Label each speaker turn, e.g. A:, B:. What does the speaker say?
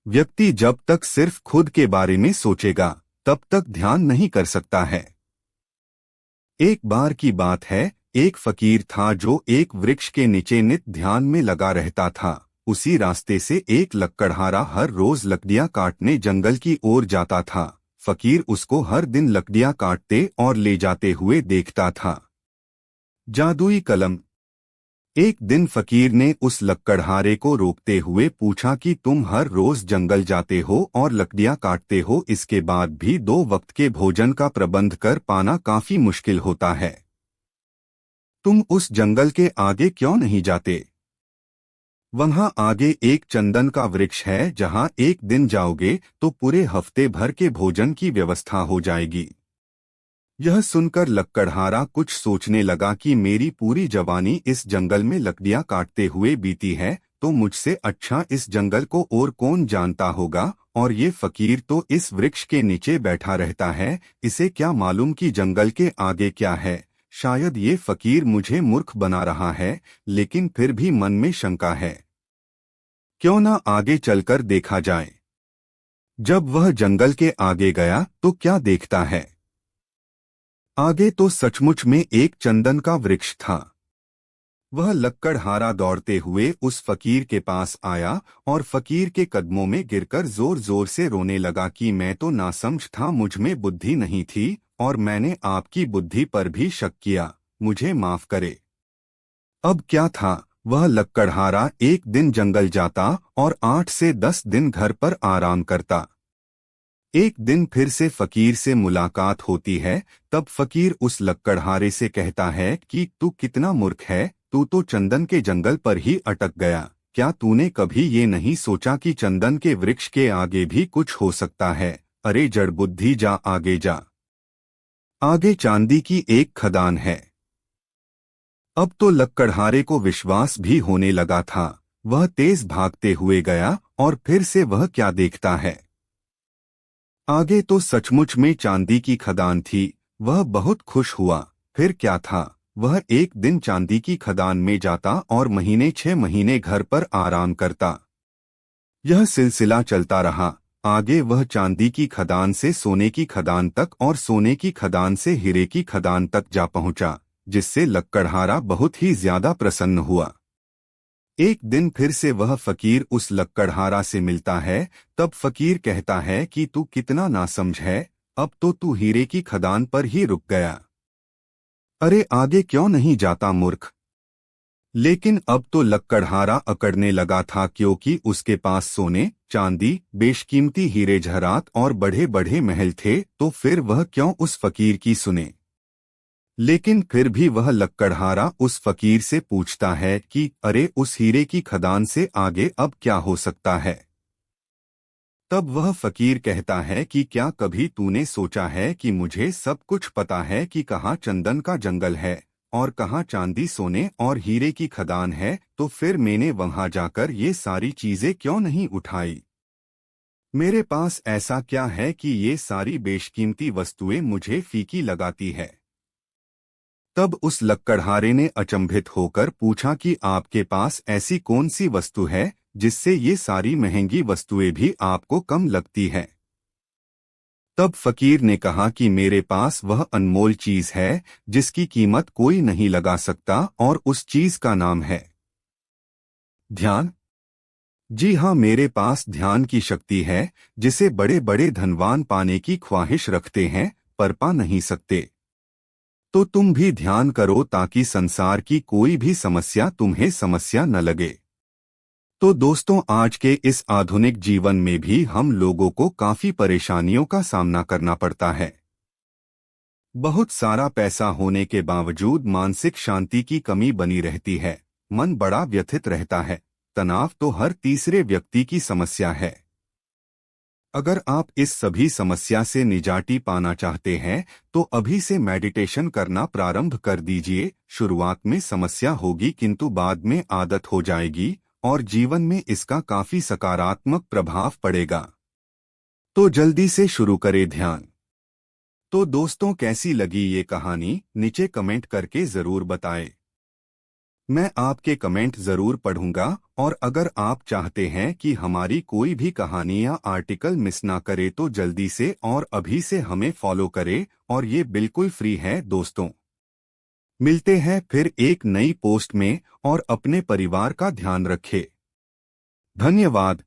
A: व्यक्ति जब तक सिर्फ खुद के बारे में सोचेगा तब तक ध्यान नहीं कर सकता है। एक बार की बात है, एक फकीर था जो एक वृक्ष के नीचे नित ध्यान में लगा रहता था। उसी रास्ते से एक लकड़हारा हर रोज लकड़ियां काटने जंगल की ओर जाता था। फकीर उसको हर दिन लकड़ियां काटते और ले जाते हुए देखता था। जादुई कलम। एक दिन फकीर ने उस लकड़हारे को रोकते हुए पूछा कि तुम हर रोज जंगल जाते हो और लकड़ियां काटते हो, इसके बाद भी 2 वक्त के भोजन का प्रबंध कर पाना काफी मुश्किल होता है। तुम उस जंगल के आगे क्यों नहीं जाते? वहां आगे एक चंदन का वृक्ष है, जहां एक दिन जाओगे तो पूरे हफ्ते भर के भोजन की व्यवस्था हो जाएगी। यह सुनकर लकड़हारा कुछ सोचने लगा कि मेरी पूरी जवानी इस जंगल में लकड़ियां काटते हुए बीती है, तो मुझसे अच्छा इस जंगल को और कौन जानता होगा। और ये फकीर तो इस वृक्ष के नीचे बैठा रहता है, इसे क्या मालूम कि जंगल के आगे क्या है। शायद ये फकीर मुझे मूर्ख बना रहा है, लेकिन फिर भी मन में शंका है। क्यों ना आगे चलकर देखा जाए। जब वह जंगल के आगे गया तो क्या देखता है? आगे तो सचमुच में एक चंदन का वृक्ष था। वह लकड़हारा दौड़ते हुए उस फकीर के पास आया और फकीर के कदमों में गिरकर जोर जोर से रोने लगा कि मैं तो नासमझ था, मुझ में बुद्धि नहीं थी और मैंने आपकी बुद्धि पर भी शक किया, मुझे माफ करे। अब क्या था, वह लकड़हारा एक दिन जंगल जाता और 8 से 10 दिन घर पर आराम करता। एक दिन फिर से फकीर से मुलाकात होती है। तब फकीर उस लकड़हारे से कहता है कि तू कितना मूर्ख है, तू तो चंदन के जंगल पर ही अटक गया। क्या तूने कभी ये नहीं सोचा कि चंदन के वृक्ष के आगे भी कुछ हो सकता है? अरे जड़ बुद्धि, जा आगे जा। आगे चांदी की एक खदान है। अब तो लकड़हारे को विश्वास भी होने लगा था। वह तेज भागते हुए गया और फिर से वह क्या देखता है? आगे तो सचमुच में चांदी की खदान थी। वह बहुत खुश हुआ। फिर क्या था, वह एक दिन चांदी की खदान में जाता और 6 महीने घर पर आराम करता। यह सिलसिला चलता रहा। आगे वह चांदी की खदान से सोने की खदान तक और सोने की खदान से हीरे की खदान तक जा पहुंचा, जिससे लकड़हारा बहुत ही ज्यादा प्रसन्न हुआ। एक दिन फिर से वह फकीर उस लकड़हारा से मिलता है। तब फकीर कहता है कि तू कितना नासमझ है, अब तो तू हीरे की खदान पर ही रुक गया। अरे आगे क्यों नहीं जाता मूर्ख। लेकिन अब तो लकड़हारा अकड़ने लगा था, क्योंकि उसके पास सोने, चांदी, बेशकीमती हीरे जहरात और बड़े बड़े महल थे, तो फिर वह क्यों उस फकीर की सुने। लेकिन फिर भी वह लकड़हारा उस फकीर से पूछता है कि अरे उस हीरे की खदान से आगे अब क्या हो सकता है। तब वह फकीर कहता है कि क्या कभी तूने सोचा है कि मुझे सब कुछ पता है कि कहाँ चंदन का जंगल है और कहाँ चांदी, सोने और हीरे की खदान है, तो फिर मैंने वहां जाकर ये सारी चीजें क्यों नहीं उठाई। मेरे पास ऐसा क्या है कि ये सारी बेशकीमती वस्तुएं मुझे फीकी लगाती है। तब उस लकड़हारे ने अचंभित होकर पूछा कि आपके पास ऐसी कौन सी वस्तु है जिससे ये सारी महंगी वस्तुएं भी आपको कम लगती है। तब फकीर ने कहा कि मेरे पास वह अनमोल चीज है जिसकी कीमत कोई नहीं लगा सकता, और उस चीज का नाम है ध्यान। जी हाँ, मेरे पास ध्यान की शक्ति है, जिसे बड़े बड़े धनवान पाने की ख्वाहिश रखते हैं पर पा नहीं सकते। तो तुम भी ध्यान करो ताकि संसार की कोई भी समस्या तुम्हें समस्या न लगे। तो दोस्तों, आज के इस आधुनिक जीवन में भी हम लोगों को काफी परेशानियों का सामना करना पड़ता है। बहुत सारा पैसा होने के बावजूद मानसिक शांति की कमी बनी रहती है। मन बड़ा व्यथित रहता है। तनाव तो हर तीसरे व्यक्ति की समस्या है। अगर आप इस सभी समस्या से निजाती पाना चाहते हैं तो अभी से मेडिटेशन करना प्रारंभ कर दीजिए। शुरुआत में समस्या होगी, किंतु बाद में आदत हो जाएगी और जीवन में इसका काफी सकारात्मक प्रभाव पड़ेगा। तो जल्दी से शुरू करें ध्यान। तो दोस्तों, कैसी लगी ये कहानी नीचे कमेंट करके जरूर बताएं। मैं आपके कमेंट जरूर पढ़ूंगा, और अगर आप चाहते हैं कि हमारी कोई भी कहानी या आर्टिकल मिस ना करे तो जल्दी से और अभी से हमें फॉलो करें, और ये बिल्कुल फ्री है दोस्तों। मिलते हैं फिर एक नई पोस्ट में, और अपने परिवार का ध्यान रखें। धन्यवाद।